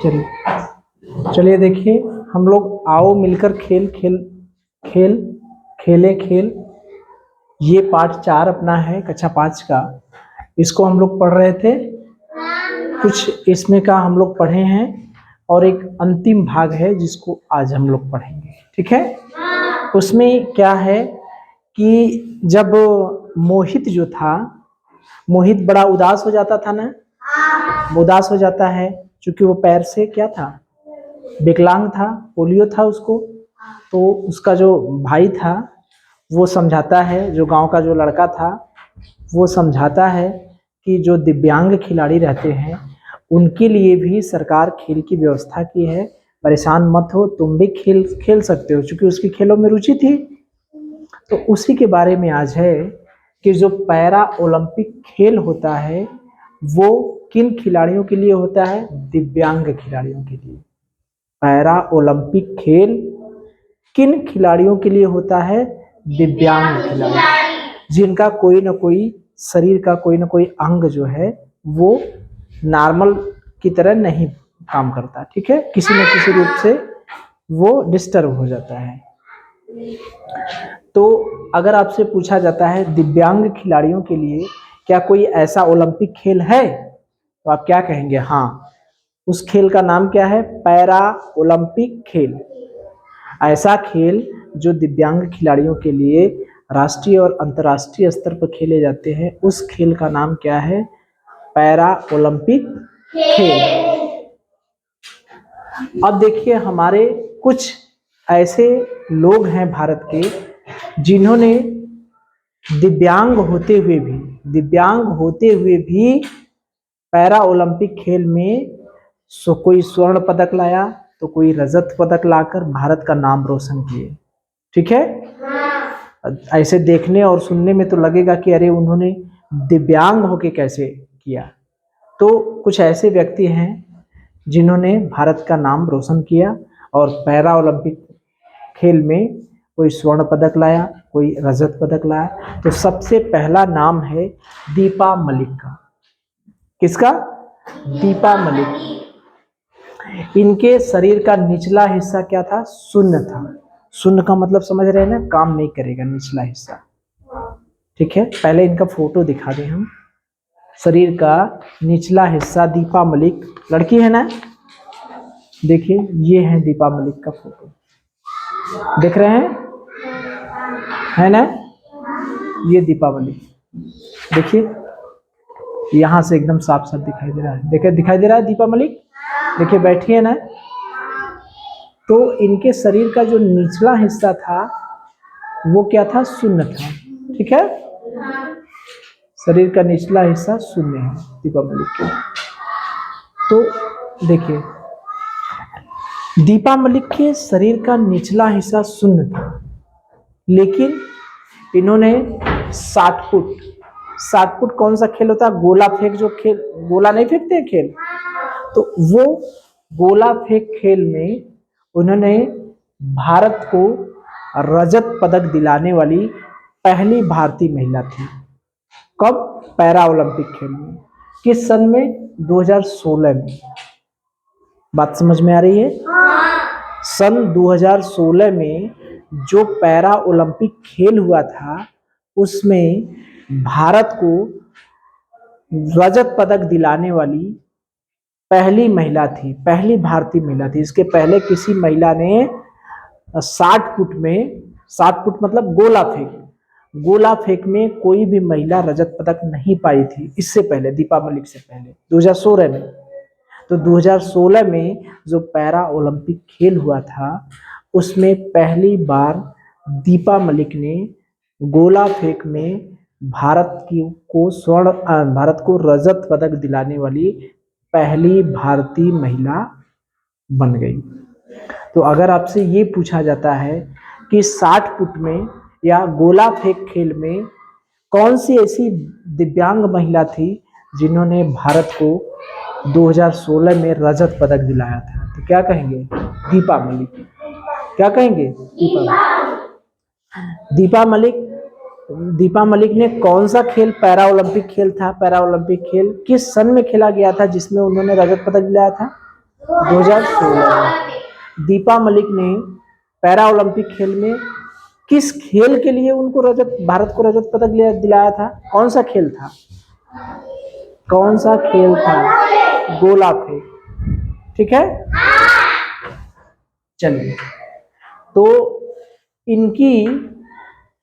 चलिए चलिए देखिए, हम लोग आओ मिलकर खेल खेल खेल खेले खेल, ये पाठ 4 अपना है कक्षा 5 का। इसको हम लोग पढ़ रहे थे, कुछ इसमें का हम लोग पढ़े हैं और एक अंतिम भाग है जिसको आज हम लोग पढ़ेंगे। ठीक है, उसमें क्या है कि जब मोहित जो था, मोहित बड़ा उदास हो जाता था ना, उदास हो जाता है क्योंकि वो पैर से क्या था, विकलांग था, पोलियो था उसको। तो उसका जो भाई था वो समझाता है, जो गांव का जो लड़का था वो समझाता है कि जो दिव्यांग खिलाड़ी रहते हैं उनके लिए भी सरकार खेल की व्यवस्था की है, परेशान मत हो, तुम भी खेल खेल सकते हो, क्योंकि उसकी खेलों में रुचि थी। तो उसी के बारे में आज है कि जो पैरा ओलंपिक खेल होता है वो किन खिलाड़ियों के लिए होता है, दिव्यांग खिलाड़ियों के लिए। पैरा ओलंपिक खेल किन खिलाड़ियों के लिए होता है, दिव्यांग खिलाड़ी, जिनका कोई ना कोई शरीर का कोई ना कोई अंग जो है वो नॉर्मल की तरह नहीं काम करता। ठीक है, किसी न किसी रूप से वो डिस्टर्ब हो जाता है। तो अगर आपसे पूछा जाता है दिव्यांग खिलाड़ियों के लिए क्या कोई ऐसा ओलंपिक खेल है, तो आप क्या कहेंगे? हाँ, उस खेल का नाम क्या है? पैरा ओलंपिक खेल। ऐसा खेल जो दिव्यांग खिलाड़ियों के लिए राष्ट्रीय और अंतर्राष्ट्रीय स्तर पर खेले जाते हैं, उस खेल का नाम क्या है? पैरा ओलंपिक खेल। अब देखिए, हमारे कुछ ऐसे लोग हैं भारत के जिन्होंने दिव्यांग होते हुए भी पैरा ओलंपिक खेल में कोई स्वर्ण पदक लाया तो कोई रजत पदक लाकर भारत का नाम रोशन किए। ठीक है, ऐसे देखने और सुनने में तो लगेगा कि अरे उन्होंने दिव्यांग होके कैसे किया। तो कुछ ऐसे व्यक्ति हैं जिन्होंने भारत का नाम रोशन किया और पैरा ओलंपिक खेल में कोई स्वर्ण पदक लाया, कोई रजत पदक लाया। तो सबसे पहला नाम है दीपा मलिक का। किसका? दीपा मलिक। इनके शरीर का निचला हिस्सा क्या था? शून्य था। शून्य का मतलब समझ रहे हैं ना, काम नहीं करेगा निचला हिस्सा। ठीक है, पहले इनका फोटो दिखा दें हम। शरीर का निचला हिस्सा, दीपा मलिक लड़की है ना, देखिए ये है दीपा मलिक का फोटो, देख रहे हैं, है ना, ये दीपा मलिक। देखिए यहां से एकदम साफ साफ दिखाई दे रहा है, देखिए दिखाई दे रहा है दीपा मलिक, देखिए बैठी है ना। तो इनके शरीर का जो निचला हिस्सा था वो क्या था? शून्य था। ठीक है, शरीर का निचला हिस्सा शून्य है दीपा मलिक के। तो देखिए दीपा मलिक के शरीर का निचला हिस्सा शून्य था, लेकिन इन्होंने 60 फुट कौन सा खेल होता है? गोला फेंक, जो खेल गोला नहीं फेंकते खेल, तो वो गोला फेंक खेल में उन्होंने भारत को रजत पदक दिलाने वाली पहली भारतीय महिला थी। कब? पैरा ओलंपिक खेल में। किस सन में? 2016 में। बात समझ में आ रही है? सन 2016 में जो पैरा ओलंपिक खेल हुआ था उसमें भारत को रजत पदक दिलाने वाली पहली महिला थी, पहली भारतीय महिला थी। इसके पहले किसी महिला ने 60 फुट में, 60 फुट मतलब गोला फेंक में कोई भी महिला रजत पदक नहीं पाई थी इससे पहले, दीपा मलिक से पहले 2016 में। तो 2016 में जो पैरा ओलंपिक खेल हुआ था उसमें पहली बार दीपा मलिक ने गोला फेंक में भारत को रजत पदक दिलाने वाली पहली भारतीय महिला बन गई। तो अगर आपसे ये पूछा जाता है कि 60 फुट में या गोला फेंक खेल में कौन सी ऐसी दिव्यांग महिला थी जिन्होंने भारत को 2016 में रजत पदक दिलाया था, तो क्या कहेंगे? दीपा मलिक। क्या कहेंगे? दीपा मलिक ने कौन सा खेल, पैरा ओलंपिक खेल था, पैरा ओलंपिक खेल किस सन में खेला गया था जिसमें उन्होंने रजत पदक दिलाया था? 2016 में। दीपा मलिक ने पैरा ओलंपिक खेल में किस खेल के लिए उनको भारत को रजत पदक दिलाया था? कौन सा खेल था? कौन सा खेल था? गोला फेंक। ठीक है, चलिए। तो इनकी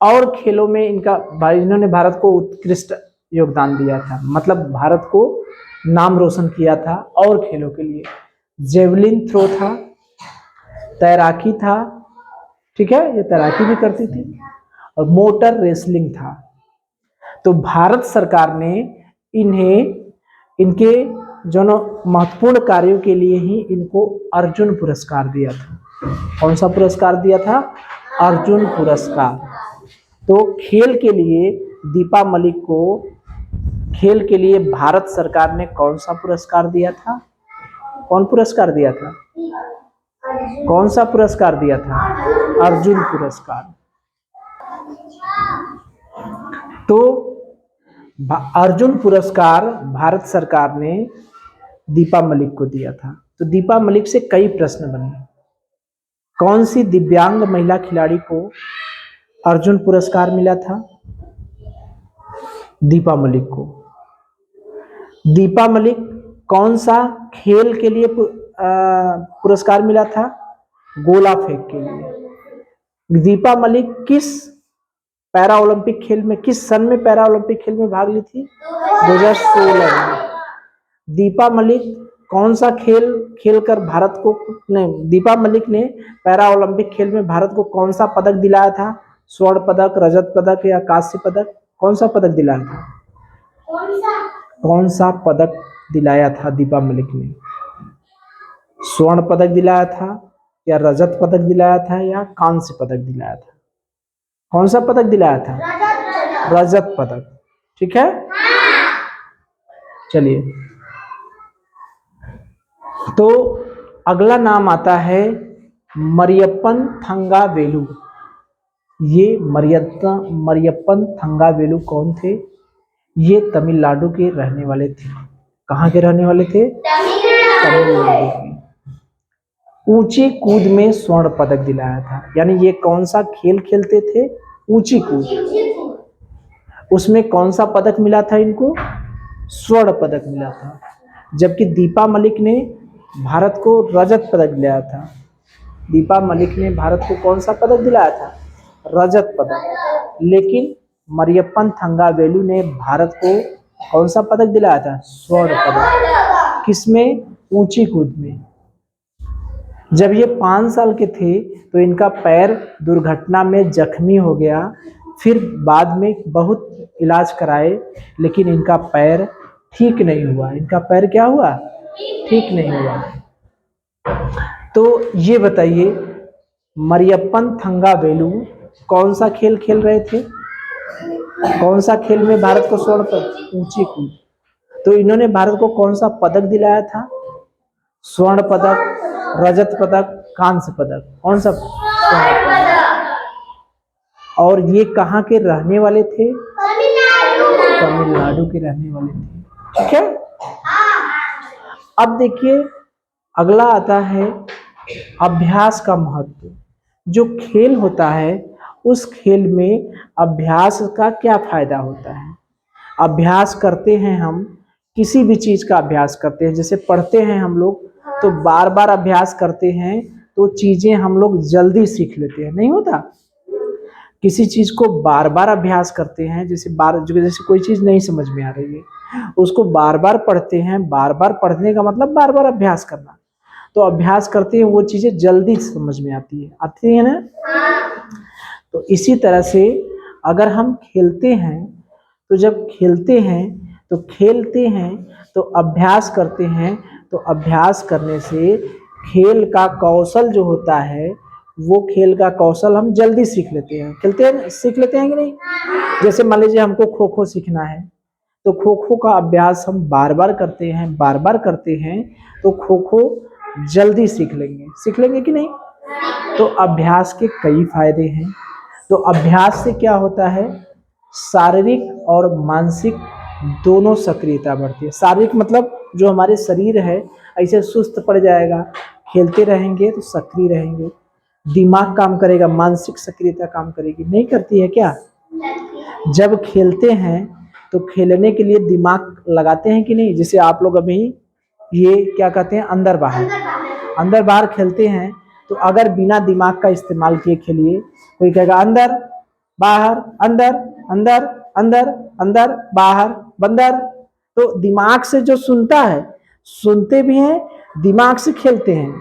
और खेलों में इन्होंने भारत को उत्कृष्ट योगदान दिया था, मतलब भारत को नाम रोशन किया था और खेलों के लिए। जेवलिन थ्रो था, तैराकी था, ठीक है, ये तैराकी भी करती थी, और मोटर रेसलिंग था। तो भारत सरकार ने इनके जो महत्वपूर्ण कार्यों के लिए ही इनको अर्जुन पुरस्कार दिया था। कौन सा पुरस्कार दिया था? अर्जुन पुरस्कार। तो खेल के लिए दीपा मलिक को खेल के लिए भारत सरकार ने कौन सा पुरस्कार दिया था? कौन पुरस्कार दिया था? कौन सा पुरस्कार दिया था? अर्जुन पुरस्कार। तो अर्जुन पुरस्कार भारत सरकार ने दीपा मलिक को दिया था। तो दीपा मलिक से कई प्रश्न बने। कौन सी दिव्यांग महिला खिलाड़ी को अर्जुन पुरस्कार मिला था? दीपा मलिक को। दीपा मलिक कौन सा खेल के लिए पुरस्कार मिला था? गोला फेंक के लिए। दीपा मलिक किस पैरा ओलंपिक खेल में, किस सन में पैरा ओलंपिक खेल में भाग ली थी? 2016 में। दीपा मलिक कौन सा खेल खेलकर भारत को दीपा मलिक ने पैरा ओलंपिक खेल में भारत को कौन सा पदक दिलाया था? स्वर्ण पदक, रजत पदक या कांस्य पदक? कौन सा पदक दिलाया था? कौन सा पदक दिलाया था दीपा मलिक ने? स्वर्ण पदक दिलाया था या रजत पदक दिलाया था या कांस्य पदक दिलाया था? कौन सा पदक दिलाया था? रजत पदक। ठीक है, चलिए। तो अगला नाम आता है मरियप्पन थंगावेलु। ये मरियप्पन थंगावेलु कौन थे? ये तमिलनाडु के रहने वाले थे। कहाँ के रहने वाले थे? तमिलनाडु के। ऊंची कूद में स्वर्ण पदक दिलाया था। यानी ये कौन सा खेल खेलते थे? ऊंची कूद। उसमें कौन सा पदक मिला था इनको? स्वर्ण पदक मिला था। जबकि दीपा मलिक ने भारत को रजत पदक दिलाया था। दीपा मलिक ने भारत को कौन सा पदक दिलाया था? रजत पदक। लेकिन मरियप्पन थंगावेलु ने भारत को कौन सा पदक दिलाया था? स्वर्ण पदक। किसमें? ऊंची कूद में। जब ये 5 साल के थे तो इनका पैर दुर्घटना में जख्मी हो गया। फिर बाद में बहुत इलाज कराए, लेकिन इनका पैर ठीक नहीं हुआ। इनका पैर क्या हुआ? ठीक नहीं हुआ। तो ये बताइए, मरियप्पन थंगावेलु कौन सा खेल खेल रहे थे? कौन सा खेल में भारत को स्वर्ण पदक? ऊंची कूद। तो इन्होंने भारत को कौन सा पदक दिलाया था? स्वर्ण पदक, रजत पदक, कांस्य पदक। कौन सा? स्वर्ण पदक। और ये कहाँ के रहने वाले थे? तमिलनाडु के रहने वाले थे। ठीक है, अब देखिए अगला आता है अभ्यास का महत्व। जो खेल होता है उस खेल में अभ्यास का क्या फायदा होता है? अभ्यास करते हैं हम, किसी भी चीज का अभ्यास करते हैं। जैसे पढ़ते हैं हम लोग तो बार बार अभ्यास करते हैं तो चीजें हम लोग जल्दी सीख लेते हैं, नहीं होता? किसी चीज को बार बार अभ्यास करते हैं, जैसे कोई चीज नहीं समझ में आ रही है, उसको बार बार पढ़ते हैं। बार बार पढ़ने का मतलब बार बार अभ्यास करना। तो अभ्यास करते हैं, वो चीजें जल्दी समझ में आती है ना? तो इसी तरह से अगर हम खेलते हैं तो जब खेलते हैं तो अभ्यास करते हैं, तो अभ्यास करने से खेल का कौशल जो होता है वो खेल का कौशल हम जल्दी सीख लेते हैं। सीख लेते हैं कि नहीं? जैसे मान लीजिए हमको खो खो सीखना है, तो खो खो का अभ्यास हम बार बार करते हैं तो खो खो जल्दी सीख लेंगे कि नहीं? तो अभ्यास के कई फायदे हैं। तो अभ्यास से क्या होता है? शारीरिक और मानसिक दोनों सक्रियता बढ़ती है। शारीरिक मतलब जो हमारे शरीर है ऐसे सुस्त पड़ जाएगा। खेलते रहेंगे तो सक्रिय रहेंगे, दिमाग काम करेगा, मानसिक सक्रियता काम करेगी। नहीं करती है क्या? जब खेलते हैं तो खेलने के लिए दिमाग लगाते हैं कि नहीं? जैसे आप लोग अभी ये क्या कहते हैं, अंदर बाहर खेलते हैं, तो अगर बिना दिमाग का इस्तेमाल किए खेलिए, कोई कहेगा अंदर बाहर अंदर अंदर अंदर अंदर बाहर बंदर, तो दिमाग से जो सुनता है, सुनते भी हैं, दिमाग से खेलते हैं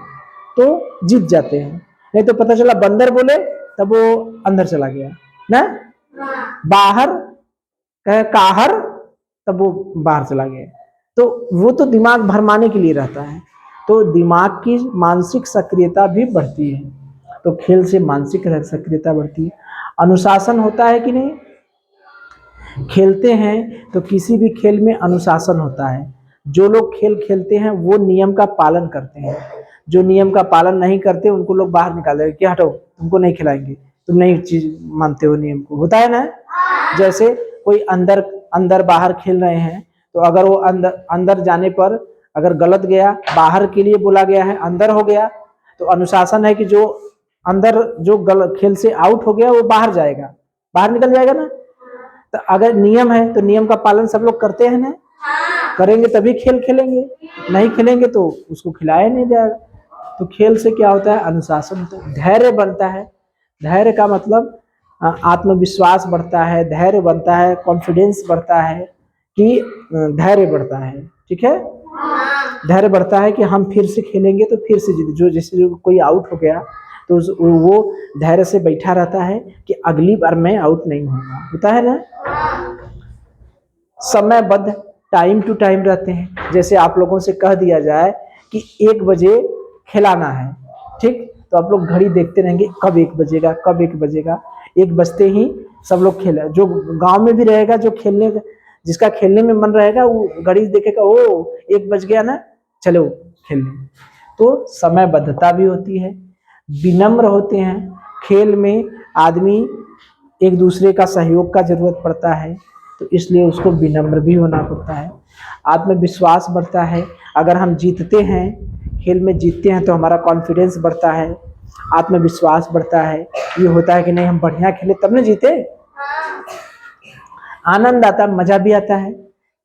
तो जीत जाते हैं। नहीं तो पता चला बंदर बोले तब वो अंदर चला गया ना, बाहर कहे काहर तब वो बाहर चला गया। तो वो तो दिमाग भरमाने के लिए रहता है। तो दिमाग की मानसिक सक्रियता भी बढ़ती है। तो खेल से मानसिक सक्रियता बढ़ती है। अनुशासन होता है कि नहीं? खेलते हैं तो किसी भी खेल में अनुशासन होता है। जो लोग खेल खेलते हैं वो नियम का पालन करते हैं। जो नियम का पालन नहीं करते उनको लोग बाहर निकाल देंगे कि हटो, तुमको नहीं खिलाएंगे, तुम नहीं चीज मानते हो नियम को। होता है ना? जैसे कोई अंदर अंदर बाहर खेल रहे हैं, तो अगर वो अंदर जाने पर अगर गलत गया, बाहर के लिए बोला गया है, अंदर हो गया, तो अनुशासन है कि जो अंदर जो गलत खेल से आउट हो गया वो बाहर जाएगा, बाहर निकल जाएगा ना। तो अगर नियम है तो नियम का पालन सब लोग करते हैं ना, करेंगे तभी खेल खेलेंगे, नहीं खेलेंगे तो उसको खिलाया नहीं जाएगा। तो खेल से क्या होता है? अनुशासन होता है, धैर्य बनता है। धैर्य का मतलब आत्मविश्वास बढ़ता है, धैर्य बनता है, कॉन्फिडेंस बढ़ता है, कि धैर्य बढ़ता है। ठीक है, धैर्य बढ़ता है कि हम फिर से खेलेंगे तो फिर से जीत। जो जैसे जो कोई आउट हो गया तो वो धैर्य से बैठा रहता है कि अगली बार मैं आउट नहीं होगा। होता है ना? समयबद्ध टाइम टू टाइम रहते हैं। जैसे आप लोगों से कह दिया जाए कि 1 बजे खिलाना है, ठीक, तो आप लोग घड़ी देखते रहेंगे कब 1 बजेगा, कब 1 बजेगा। 1 बजते ही सब लोग खेले। जो गांव में भी रहेगा, जो खेलने जिसका खेलने में मन रहेगा, वो घड़ी देखेगा, ओ 1 बज गया ना, चलो खेलने। तो समयबद्धता भी होती है। विनम्र होते हैं। खेल में आदमी एक दूसरे का सहयोग का जरूरत पड़ता है, तो इसलिए उसको विनम्र भी होना पड़ता है। आत्मविश्वास बढ़ता है। अगर हम जीतते हैं, खेल में जीतते हैं, तो हमारा कॉन्फिडेंस बढ़ता है, आत्मविश्वास बढ़ता है। ये होता है कि नहीं, हम बढ़िया खेले तब ना जीते। आनंद आता है, मजा भी आता है।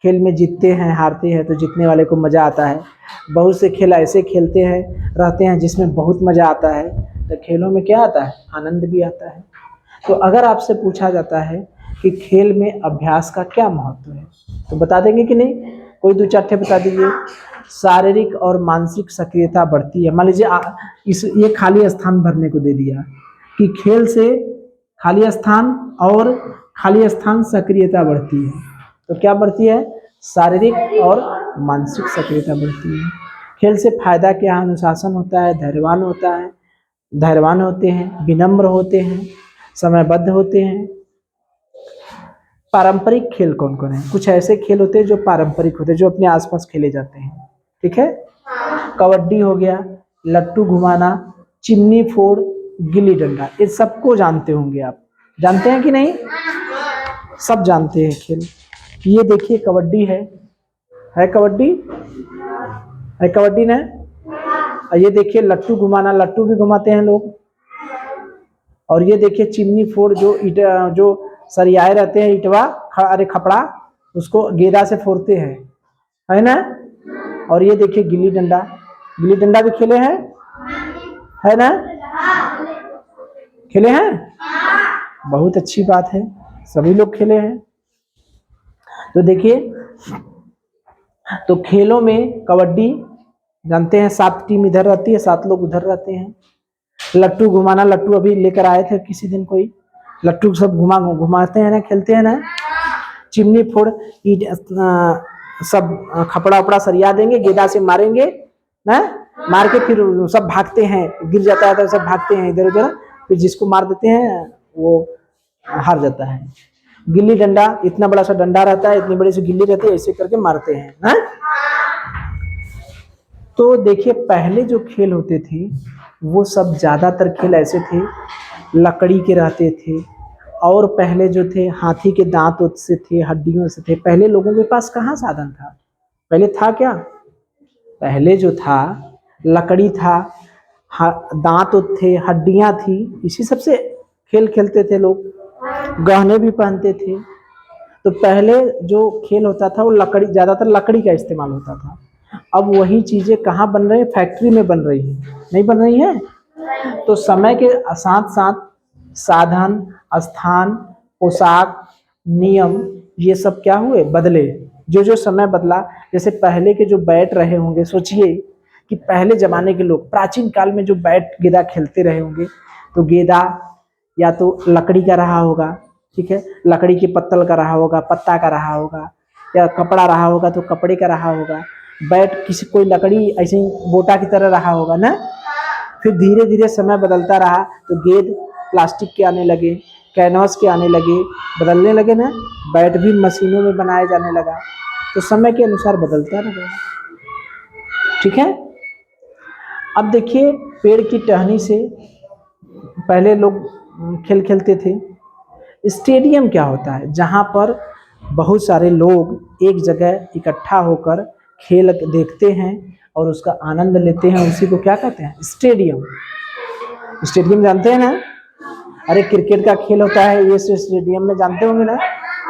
खेल में जीतते हैं, हारते हैं, तो जीतने वाले को मजा आता है। बहुत से खेल ऐसे खेलते हैं रहते हैं जिसमें बहुत मजा आता है। तो खेलों में क्या आता है? आनंद भी आता है। तो अगर आपसे पूछा जाता है कि खेल में अभ्यास का क्या महत्व है, तो बता देंगे कि नहीं? कोई 2-4 ठे बता दीजिए। शारीरिक और मानसिक सक्रियता बढ़ती है। मान लीजिए ये खाली स्थान भरने को दे दिया कि खेल से खाली स्थान और खाली स्थान सक्रियता बढ़ती है। तो क्या बढ़ती है? शारीरिक और मानसिक सक्रियता बढ़ती है। खेल से फायदा क्या है? अनुशासन होता है, धैर्यवान होते हैं, विनम्र होते हैं, समयबद्ध होते हैं। पारंपरिक खेल कौन कौन है? कुछ ऐसे खेल होते हैं जो पारंपरिक होते हैं, जो अपने आसपास खेले जाते हैं। ठीक है, कबड्डी हो गया, लट्टू घुमाना, चिमनी फोड़, गिल्ली डंडा, ये सबको जानते होंगे आप। जानते हैं कि नहीं? सब जानते हैं खेल। ये देखिए कबड्डी है कबड्डी है, कबड्डी ना। और ये देखिए लट्टू घुमाना, लट्टू भी घुमाते हैं लोग। और ये देखिए चिमनी फोड़, जो सरियाए रहते हैं ईटवा, अरे खपड़ा, उसको गेंदा से फोड़ते हैं, है ना। और ये देखिए गिल्ली डंडा, गिल्ली डंडा भी खेले हैं, है ना? खेले हैं, बहुत अच्छी बात है, सभी लोग खेले हैं। तो देखिए, तो खेलों में कबड्डी जानते हैं, 7 टीम इधर रहती है, 7 लोग उधर रहते हैं। लट्टू घुमाना, लट्टू अभी लेकर आए थे किसी दिन, कोई लट्टू सब घुमाते हैं ना, खेलते हैं ना। चिमनी फोड़, सब खपड़ा उपड़ा सरिया देंगे, गेंदा से मारेंगे ना, मार के फिर सब भागते हैं, गिर जाता है तो सब भागते हैं इधर उधर, फिर जिसको मार देते हैं वो हार जाता है। गिल्ली डंडा, इतना बड़ा सा डंडा रहता है, इतनी बड़ी सी गिल्ली रहती है, ऐसे करके मारते हैं ना। तो देखिए पहले जो खेल होते थे वो सब ज्यादातर खेल ऐसे थे, लकड़ी के रहते थे, और पहले जो थे हाथी के दांत से थे, हड्डियों से थे। पहले लोगों के पास कहाँ साधन था? पहले था क्या? पहले जो था लकड़ी था, दांत थे, हड्डियां थी, इसी सब से खेल खेलते थे लोग, गहने भी पहनते थे। तो पहले जो खेल होता था वो लकड़ी, ज्यादातर लकड़ी का इस्तेमाल होता था। अब वही चीजें कहाँ बन रही है? फैक्ट्री में बन रही है, नहीं बन रही है? तो समय के साथ साथ साधन, स्थान, पोशाक, नियम, ये सब क्या हुए? बदले। जो जो समय बदला, जैसे पहले के जो बैठ रहे होंगे, सोचिए कि पहले जमाने के लोग प्राचीन काल में जो बैट गेंदा खेलते रहे होंगे, तो गेंदा या तो लकड़ी का रहा होगा, ठीक है, लकड़ी के पत्तल का रहा होगा, पत्ता का रहा होगा, या कपड़ा रहा होगा तो कपड़े का रहा होगा। बैट किसी कोई लकड़ी ऐसे ही बोटा की तरह रहा होगा ना। फिर धीरे धीरे समय बदलता रहा तो गेंद प्लास्टिक के आने लगे, कैनवास के आने लगे, बदलने लगे ना। बैट भी मशीनों में बनाया जाने लगा, तो समय के अनुसार बदलता रहा। ठीक है। अब देखिए, पेड़ की टहनी से पहले लोग खेल खेलते थे। स्टेडियम क्या होता है? जहाँ पर बहुत सारे लोग एक जगह इकट्ठा होकर खेल देखते हैं और उसका आनंद लेते हैं, उसी को क्या कहते हैं? स्टेडियम। स्टेडियम जानते हैं ना? अरे क्रिकेट का खेल होता है, ये स्टेडियम में जानते होंगे ना।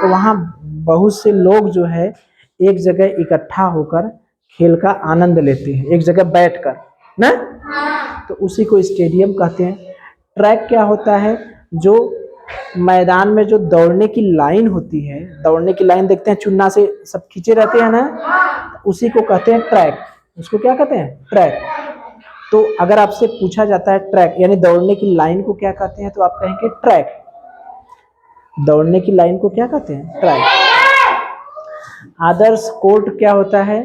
तो वहाँ बहुत से लोग जो है एक जगह इकट्ठा होकर खेल का आनंद लेते हैं, एक जगह बैठकर ना, तो उसी को स्टेडियम कहते हैं। ट्रैक क्या होता है? जो मैदान में जो दौड़ने की लाइन होती है, दौड़ने की लाइन देखते हैं चुन्ना से सब खींचे रहते हैं ना, उसी को कहते हैं ट्रैक। उसको क्या कहते हैं? ट्रैक। तो अगर आपसे पूछा जाता है ट्रैक यानी दौड़ने की लाइन को क्या कहते हैं, तो आप कहेंगे ट्रैक। दौड़ने की लाइन को क्या कहते हैं? ट्रैक। आदर्श कोर्ट क्या होता है?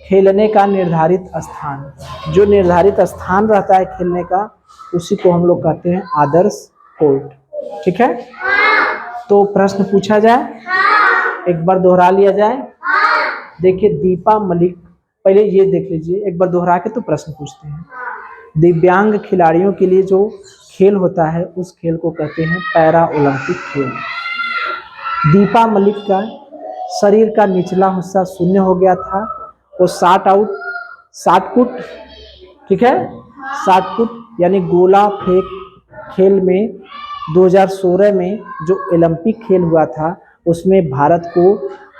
खेलने का निर्धारित स्थान। जो निर्धारित स्थान रहता है खेलने का, उसी को हम लोग कहते हैं आदर्श कोर्ट। ठीक है। तो प्रश्न पूछा जाए, एक बार दोहरा लिया जाए। देखिए दीपा मलिक, पहले ये देख लीजिए, एक बार दोहरा के तो प्रश्न पूछते हैं। दिव्यांग खिलाड़ियों के लिए जो खेल होता है उस खेल को कहते हैं पैरा ओलंपिक खेल। दीपा मलिक का शरीर का निचला हिस्सा शून्य हो गया था, वो 60 फुट, ठीक है, 60 फुट यानी गोला फेंक खेल में 2016 में जो ओलंपिक खेल हुआ था उसमें भारत को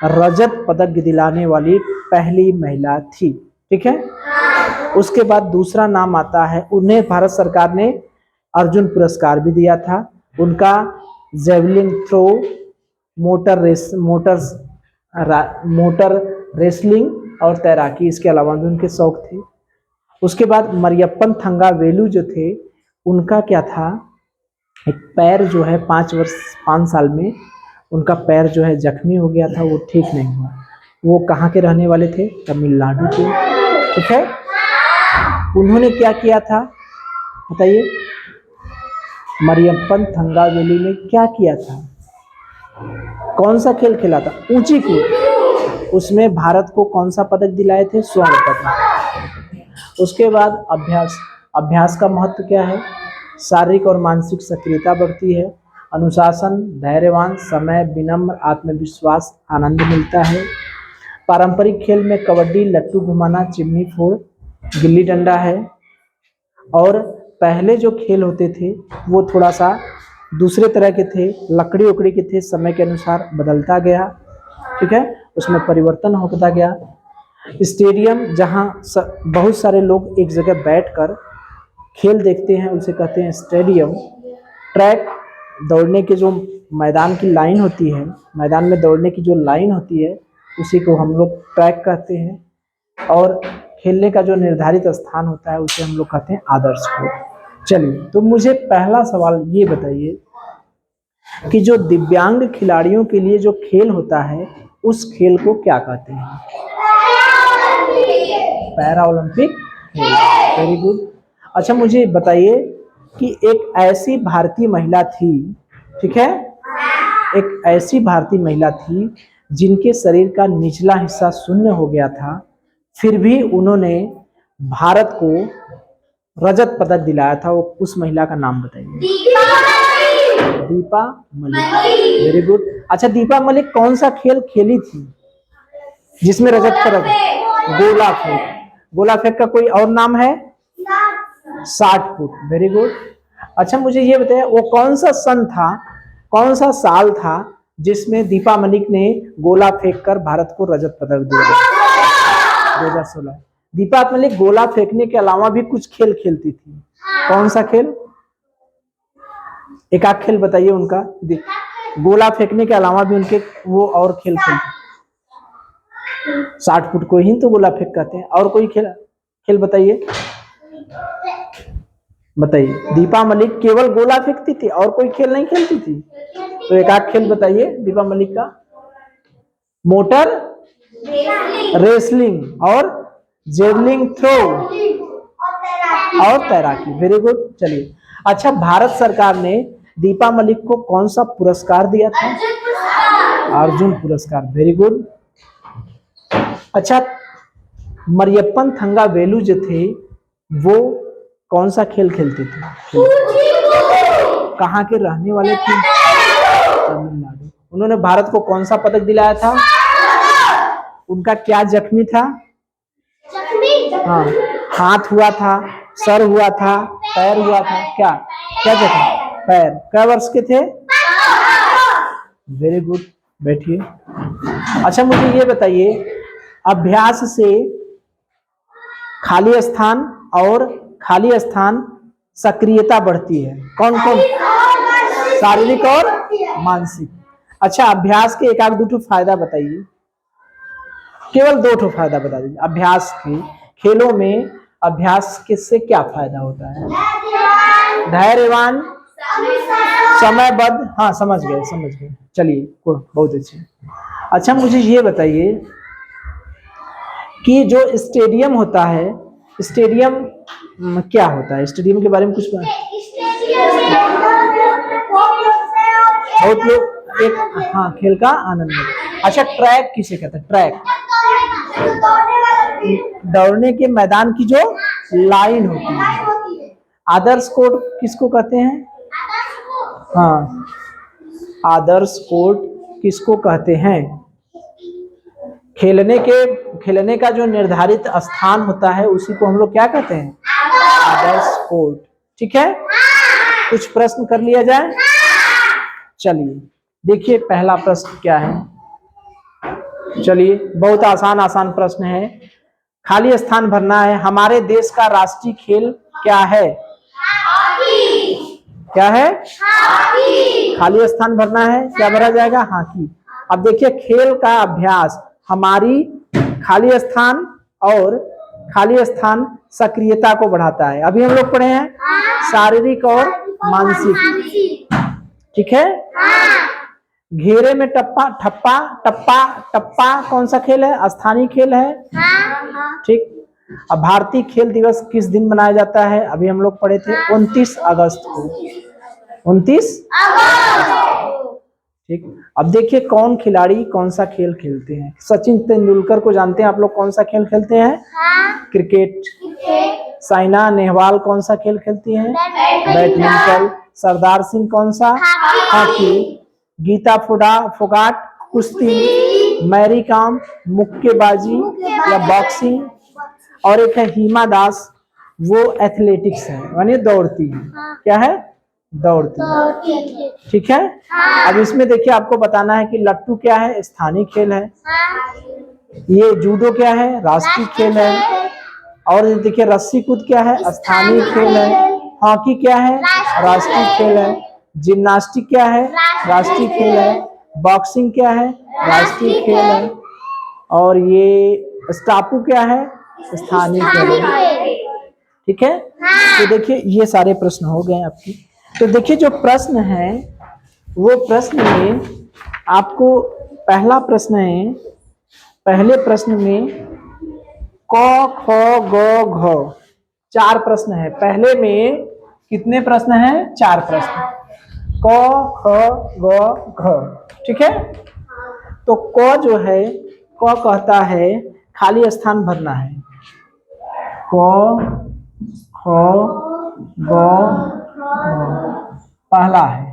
रजत पदक दिलाने वाली पहली महिला थी। ठीक है। उसके बाद दूसरा नाम आता है, उन्हें भारत सरकार ने अर्जुन पुरस्कार भी दिया था। उनका जेवलिन थ्रो, मोटर रेसलिंग और तैराकी, इसके अलावा भी उनके शौक थे। उसके बाद मरियप्पन थंगावेलु जो थे, उनका क्या था? एक पैर जो है 5 साल में उनका पैर जो है जख्मी हो गया था, वो ठीक नहीं हुआ। वो कहाँ के रहने वाले थे? तमिलनाडु के। ठीक है। उन्होंने क्या किया था बताइए? मरियप्पन थंगावेलु ने क्या किया था? कौन सा खेल खेला था? ऊंची कूद। उसमें भारत को कौन सा पदक दिलाए थे? स्वर्ण पदक। उसके बाद अभ्यास का महत्व क्या है? शारीरिक और मानसिक सक्रियता बढ़ती है, अनुशासन, धैर्यवान, समय, विनम्र, आत्मविश्वास, आनंद मिलता है। पारंपरिक खेल में कबड्डी, लट्टू घुमाना, चिमनी फोड़, गिल्ली डंडा है। और पहले जो खेल होते थे वो थोड़ा सा दूसरे तरह के थे, लकड़ी उकड़ी के थे, समय के अनुसार बदलता गया। ठीक है, उसमें परिवर्तन होता गया। स्टेडियम जहाँ बहुत सारे लोग एक जगह बैठकर खेल देखते हैं उसे कहते हैं स्टेडियम। ट्रैक, दौड़ने के जो मैदान की लाइन होती है, मैदान में दौड़ने की जो लाइन होती है उसी को हम लोग ट्रैक कहते हैं। और खेलने का जो निर्धारित स्थान होता है उसे हम लोग कहते हैं आदर्श कोर्ट। चलिए, तो मुझे पहला सवाल ये बताइए कि जो दिव्यांग खिलाड़ियों के लिए जो खेल होता है उस खेल को क्या कहते हैं? पैरा ओलंपिक खेल। Very good. अच्छा, मुझे बताइए कि एक ऐसी भारतीय महिला थी, ठीक है, एक ऐसी भारतीय महिला थी जिनके शरीर का निचला हिस्सा शून्य हो गया था, फिर भी उन्होंने भारत को रजत पदक दिलाया था। वो उस महिला का नाम बताइए। दीपा मलिक। Very good. अच्छा, दीपा मलिक कौन सा खेल खेली थी जिसमें रजत पदक? गोला फेंक। गोला फेंक का कोई और नाम है? 60 फुट। Very good. अच्छा मुझे ये बताइए वो कौन सा सन था, कौन सा साल था जिसमें दीपा मलिक ने गोला फेंक कर भारत को रजत पदक दिया? 2016। दीपा मलिक गोला फेंकने के अलावा भी कुछ खेल खेलती थी, कौन सा खेल? एक आध खेल बताइए उनका। गोला फेंकने के अलावा भी उनके वो और खेल खेलते। 60 फुट को ही तो गोला फेंक कहते हैं। और कोई खेल बताइए, बताइए। दीपा मलिक केवल गोला फेंकती थी और कोई खेल नहीं खेलती थी? तो एक आध खेल बताइए दीपा मलिक का। मोटर रेसलिंग और जेवलिंग थ्रो और तैराकी। Very good. चलिए अच्छा भारत सरकार ने दीपा मलिक को कौन सा पुरस्कार दिया था? अर्जुन पुरस्कार। Very good. अच्छा मरियप्पन थंगा वेलु जो थे वो कौन सा खेल खेलते थे? कहाँ के रहने वाले थे? तमिलनाडु। उन्होंने भारत को कौन सा पदक दिलाया था? उनका क्या जख्मी था? हाँ, हाथ हुआ था, सर हुआ था, पैर हुआ था, क्या क्या जख्मी? पैर। क्या वर्ष के थे? Very good. बैठिए। अच्छा मुझे ये बताइए अभ्यास से खाली स्थान और खाली स्थान सक्रियता बढ़ती है, कौन कौन? शारीरिक और मानसिक। अच्छा अभ्यास के एक आध दो फायदा बताइए, केवल 2 फायदा बता दीजिए। अभ्यास के खेलों में अभ्यास किससे क्या फायदा होता है? धैर्यवान, समयबद्ध। हाँ समझ गए। चलिए बहुत अच्छे। अच्छा मुझे ये बताइए कि जो स्टेडियम होता है, स्टेडियम क्या होता है? स्टेडियम के बारे में कुछ बहुत लोग एक हाँ खेल का आनंद लेते। अच्छा ट्रैक किसे कहते हैं? ट्रैक दौड़ने के मैदान की जो लाइन होती है। आदर्श कोर्ट किसको कहते हैं? हाँ आदर्श कोर्ट किसको कहते हैं? खेलने का जो निर्धारित स्थान होता है उसी को हम लोग क्या कहते हैं? आदर्श कोर्ट। ठीक है, कुछ प्रश्न कर लिया जाए। चलिए देखिए पहला प्रश्न क्या है। चलिए बहुत आसान प्रश्न है, खाली स्थान भरना है। हमारे देश का राष्ट्रीय खेल क्या है? क्या है? खाली स्थान भरना है, क्या भरा जाएगा? हॉकी। अब देखिए खेल का अभ्यास हमारी खाली स्थान और खाली स्थान सक्रियता को बढ़ाता है। अभी हम लोग पढ़े हैं शारीरिक और मानसिक। ठीक है। घेरे में टप्पा कौन सा खेल है? स्थानीय खेल है। ठीक। अब भारतीय खेल दिवस किस दिन मनाया जाता है? अभी हम लोग पढ़े थे 29 अगस्त को। 29 ठीक। अब देखिए कौन खिलाड़ी कौन सा खेल खेलते हैं। सचिन तेंदुलकर को जानते हैं आप लोग, कौन सा खेल खेलते हैं? क्रिकेट। साइना नेहवाल कौन सा खेल खेलती हैं? बैडमिंटन। सरदार सिंह कौन सा? हॉकी। गीता फोगाट कुश्ती। मैरी कॉम मुक्केबाजी या बॉक्सिंग। और एक है हिमा दास, वो एथलेटिक्स है, यानी दौड़ती है। क्या है? दौड़ती है। ठीक है। अब इसमें देखिए आपको बताना है कि लट्टू क्या है? स्थानीय खेल है। ये जूडो क्या है? राष्ट्रीय खेल है। और देखिए रस्सी कूद क्या है? स्थानीय खेल है। हॉकी क्या है? राष्ट्रीय खेल है। जिम्नास्टिक क्या है? राष्ट्रीय खेल है। बॉक्सिंग क्या है? राष्ट्रीय खेल है। और ये स्टापू क्या है? स्थानीय खेल है। ठीक है। तो देखिए ये सारे प्रश्न हो गए आपकी। तो देखिए जो प्रश्न है वो प्रश्न में आपको पहला प्रश्न है, पहले प्रश्न में क ख ग घ 4 प्रश्न है। पहले में कितने प्रश्न हैं? 4 प्रश्न। क ख ग घ। ठीक है। तो क जो है, क कहता है खाली स्थान भरना है। क ख ग पहला है।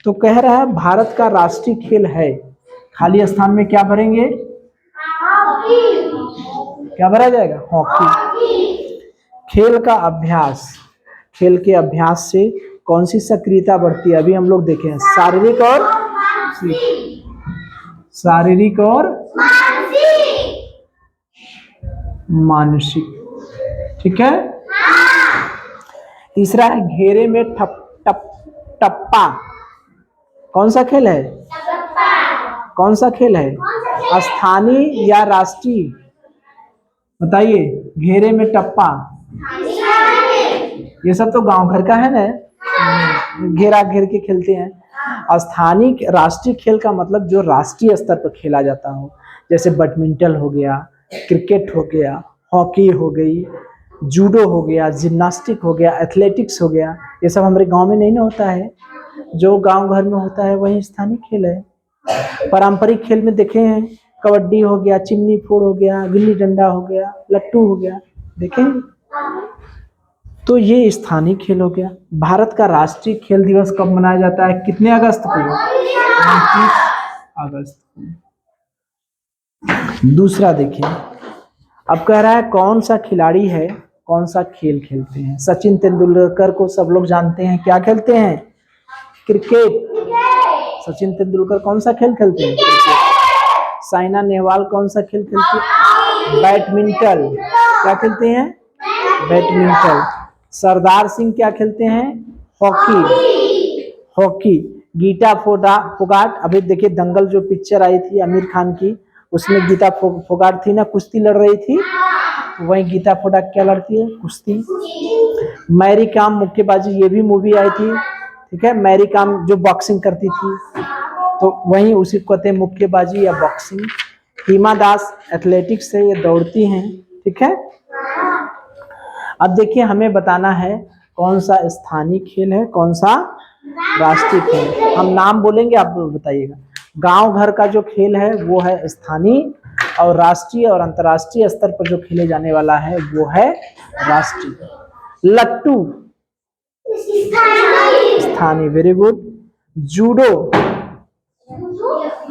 तो कह रहा है भारत का राष्ट्रीय खेल है, खाली स्थान में क्या भरेंगे? क्या भरा जाएगा? हॉकी। खेल का अभ्यास, खेल के अभ्यास से कौन सी सक्रियता बढ़ती है? अभी हम लोग देखे हैं शारीरिक और मानसिक। ठीक है। तीसरा है घेरे में टप्पा। कौन सा खेल है? कौन सा खेल है? स्थानीय या राष्ट्रीय? बताइए। घेरे में टप्पा, ये सब तो गांव घर का है ना, घेरा घेर के खेलते हैं। स्थानीय राष्ट्रीय खेल का मतलब जो राष्ट्रीय स्तर पर खेला जाता हो, जैसे बैडमिंटन हो गया, क्रिकेट हो गया, हॉकी हो गई, जूडो हो गया, जिम्नास्टिक हो गया, एथलेटिक्स हो गया। ये सब हमारे गांव में नहीं ना होता है, जो गांव घर में होता है वही स्थानीय खेल है। पारंपरिक खेल में देखे हैं, कबड्डी हो गया, चिमनी फोड़ हो गया, गिल्ली डंडा हो गया, लट्टू हो गया, देखें। तो ये स्थानीय खेल हो गया। भारत का राष्ट्रीय खेल दिवस कब मनाया जाता है? कितने अगस्त को? 29 अगस्त को। दूसरा देखिए, अब कह रहा है कौन सा खिलाड़ी है, कौन सा खेल खेलते हैं? सचिन तेंदुलकर को सब लोग जानते हैं, क्या खेलते हैं? क्रिकेट। सचिन तेंदुलकर कौन सा खेल खेलते हैं? साइना नेहवाल कौन सा खेल खेलती है? बैडमिंटन। क्या खेलते हैं? बैडमिंटन। सरदार सिंह क्या खेलते हैं? हॉकी। हॉकी। गीता फोगाट, अभी देखिए दंगल जो पिक्चर आई थी आमिर खान की, उसमें गीता फोगाट थी ना, कुश्ती लड़ रही थी, वही गीता फोगाट क्या लड़ती है? कुश्ती। मैरी कॉम मुक्केबाजी, ये भी मूवी आई थी, ठीक है। मैरी कॉम जो बॉक्सिंग करती थी, तो वही उसी को कहते हैं मुक्केबाजी या बॉक्सिंग। हिमा दास एथलेटिक्स से, ये दौड़ती हैं, ठीक है। अब देखिए हमें बताना है कौन सा स्थानीय खेल है, कौन सा राष्ट्रीय खेल। हम नाम बोलेंगे, आप बताइएगा। गांव घर का जो खेल है वो है स्थानीय, और राष्ट्रीय और अंतर्राष्ट्रीय स्तर पर जो खेले जाने वाला है वो है राष्ट्रीय। लट्टू स्थानीय, वेरी गुड। जूडो,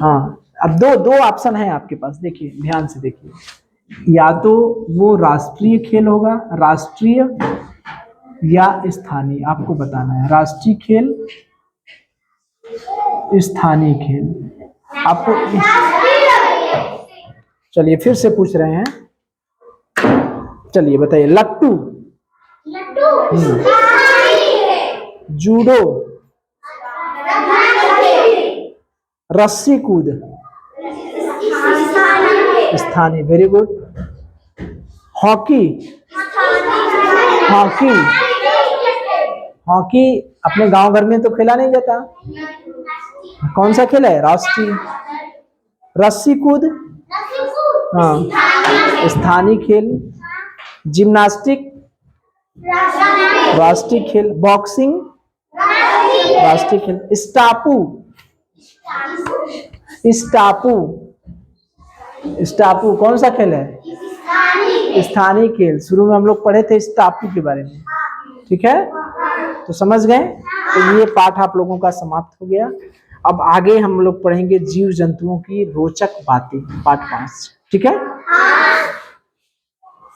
हाँ। अब दो ऑप्शन है आपके पास, देखिए ध्यान से देखिए, या तो वो राष्ट्रीय खेल होगा, राष्ट्रीय या स्थानीय, आपको बताना है। राष्ट्रीय खेल, स्थानीय खेल आपको। चलिए फिर से पूछ रहे हैं, चलिए बताइए। लट्टू, जूडो, रस्सी कूद, स्थानीय, very good. Hockey, hockey, hockey अपने गांव घर में तो खेला नहीं जाता, कौन सा खेल है? राष्ट्रीय। रस्सी कूद, हाँ, स्थानीय खेल। जिम्नास्टिक, राष्ट्रीय खेल। बॉक्सिंग, राष्ट्रीय खेल। स्टापू, स्टापू, स्टापू कौन सा खेल है? स्थानीय खेल। शुरू में हम लोग पढ़े थे स्टापू के बारे में, ठीक है, तो समझ गए। तो ये पाठ आप लोगों का समाप्त हो गया। अब आगे हम लोग पढ़ेंगे जीव जंतुओं की रोचक बातें, पाठ 5, ठीक है।